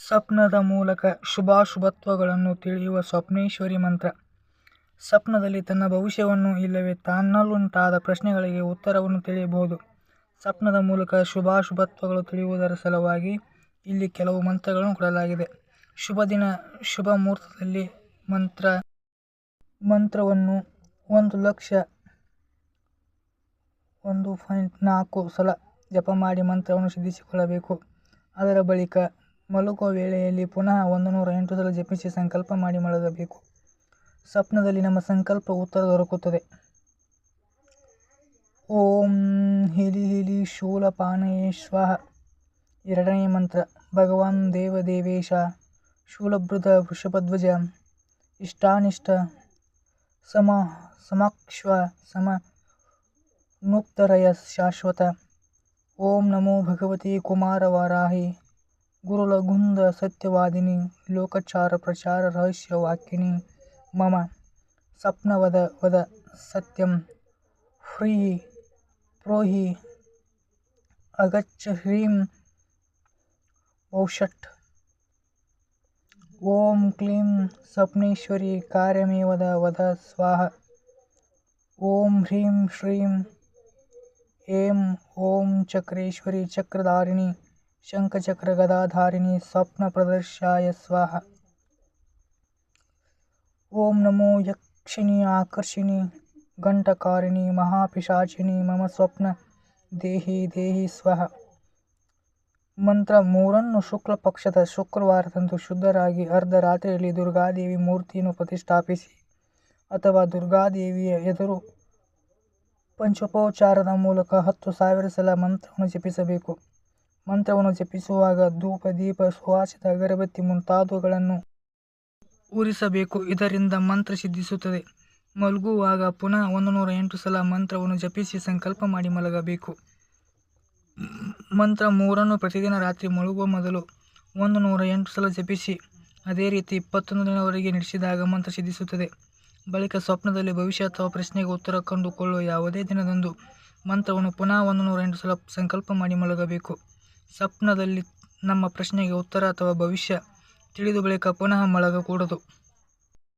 ಸ್ವಪ್ನದ ಮೂಲಕ ಶುಭಾಶುಭತ್ವಗಳನ್ನು ತಿಳಿಯುವ ಸ್ವಪ್ನೇಶ್ವರಿ ಮಂತ್ರ. ಸ್ವಪ್ನದಲ್ಲಿ ತನ್ನ ಭವಿಷ್ಯವನ್ನು ಇಲ್ಲವೇ ತನ್ನಲ್ಲುಂಟಾದ ಪ್ರಶ್ನೆಗಳಿಗೆ ಉತ್ತರವನ್ನು ತಿಳಿಯಬಹುದು. ಸ್ವಪ್ನದ ಮೂಲಕ ಶುಭಾಶುಭತ್ವಗಳು ತಿಳಿಯುವುದರ ಸಲುವಾಗಿ ಇಲ್ಲಿ ಕೆಲವು ಮಂತ್ರಗಳನ್ನು ಕೊಡಲಾಗಿದೆ. ಶುಭ ದಿನ ಶುಭ ಮುಹೂರ್ತದಲ್ಲಿ ಮಂತ್ರವನ್ನು 1,04 ಸಲ ಜಪ ಮಾಡಿ ಮಂತ್ರವನ್ನು ಸಿದ್ಧಿಸಿಕೊಳ್ಳಬೇಕು. ಅದರ ಬಳಿಕ ಮಲಗುವ ವೇಳೆಯಲ್ಲಿ ಪುನಃ 108 ಸಲ ಜಪಿಸಿ ಸಂಕಲ್ಪ ಮಾಡಿ ಮಲಗಬೇಕು. ಸ್ವಪ್ನದಲ್ಲಿ ನಮ್ಮ ಸಂಕಲ್ಪ ಉತ್ತರ ದೊರಕುತ್ತದೆ. ಓಂ ಹಿಲಿ ಹಿಲಿ ಶೂಲಪಾನಯೇ ಸ್ವಾಹ. ಎರಡನೇ ಮಂತ್ರ. ಭಗವಾನ್ ದೇವದೇವೇಶ ಶೂಲಭೃತ ವೃಷಭಧ್ವಜ ಇಷ್ಟಾನಿಷ್ಟ ಸಮಕ್ಷ್ವ ಸಮನುಪ್ತರಯ ಶಾಶ್ವತ. ಓಂ ನಮೋ ಭಗವತಿ ಕುಮಾರವಾರಾಹಿ ಗುರುಲಘುಂದ ಸತ್ಯವಾದಿನಿ ಲೋಕಚಾರ ಪ್ರಚಾರ ರಹಸ್ಯ ವಾಕ್ಯಿನಿ. ಮಮ ಸ್ವಪ್ನವದ ವದ ಸತ್ಯಂ ಹ್ರೀಃ ಪ್ರೋಹಿ ಅಗಚ್ಚ ಹ್ರೀಂ ಔಷಟ್. ಓಂ ಕ್ಲೀಂ ಸ್ವಪ್ನೇಶ್ವರಿ ಕಾರ್ಯಮೇವದ ವದ ಸ್ವಾಹ. ಓಂ ಹ್ರೀಂ ಶ್ರೀಂ ಏಂ ಓಂ ಚಕ್ರೇಶ್ವರಿ ಚಕ್ರಧಾರಿಣಿ ಶಂಖಚಕ್ರ ಗದಾಧಾರಿಣಿ ಸ್ವಪ್ನ ಪ್ರದರ್ಶಾಯ ಸ್ವಾಹ. ಓಂ ನಮೋ ಯಕ್ಷಿಣಿ ಆಕರ್ಷಿಣಿ ಘಂಟಕಾರಿಣಿ ಮಹಾಪಿಶಾಚಿನಿ ಮಮ ಸ್ವಪ್ನ ದೇಹಿ ದೇಹಿ ಸ್ವಹ. ಮಂತ್ರ ಮೂರನ್ನು ಶುಕ್ಲ ಪಕ್ಷದ ಶುಕ್ರವಾರದಂದು ಶುದ್ಧರಾಗಿ ಅರ್ಧರಾತ್ರಿಯಲ್ಲಿ ದುರ್ಗಾದೇವಿ ಮೂರ್ತಿಯನ್ನು ಪ್ರತಿಷ್ಠಾಪಿಸಿ ಅಥವಾ ದುರ್ಗಾದೇವಿಯ ಎದುರು ಪಂಚೋಪಚಾರದ ಮೂಲಕ 10,000 ಸಲ ಮಂತ್ರವನ್ನು ಜಪಿಸಬೇಕು. ಮಂತ್ರವನ್ನು ಜಪಿಸುವಾಗ ಧೂಪ ದೀಪ ಸುವಾಸಿತ ಅಗರಬತ್ತಿ ಮುಂತಾದವುಗಳನ್ನು ಉರಿಸಬೇಕು. ಇದರಿಂದ ಮಂತ್ರ ಸಿದ್ಧಿಸುತ್ತದೆ. ಮಲಗುವಾಗ ಪುನಃ 108 ಸಲ ಮಂತ್ರವನ್ನು ಜಪಿಸಿ ಸಂಕಲ್ಪ ಮಾಡಿ ಮಲಗಬೇಕು. ಮಂತ್ರ ಮೂರನ್ನು ಪ್ರತಿದಿನ ರಾತ್ರಿ ಮಲಗುವ ಮೊದಲು 108 ಸಲ ಜಪಿಸಿ ಅದೇ ರೀತಿ 21 ದಿನಗಳವರೆಗೆ ನಡೆಸಿದಾಗ ಮಂತ್ರ ಸಿದ್ಧಿಸುತ್ತದೆ. ಬಳಿಕ ಸ್ವಪ್ನದಲ್ಲಿ ಭವಿಷ್ಯ ಅಥವಾ ಪ್ರಶ್ನೆಗೆ ಉತ್ತರ ಕಂಡುಕೊಳ್ಳುವ ಯಾವುದೇ ದಿನದಂದು ಮಂತ್ರವನ್ನು ಪುನಃ 108 ಸಲ ಸಂಕಲ್ಪ ಮಾಡಿ ಮಲಗಬೇಕು. ಸ್ವಪ್ನದಲ್ಲಿ ನಮ್ಮ ಪ್ರಶ್ನೆಗೆ ಉತ್ತರ ಅಥವಾ ಭವಿಷ್ಯ ತಿಳಿದ ಬಳಿಕ ಪುನಃ ಮಲಗಕೂಡದು.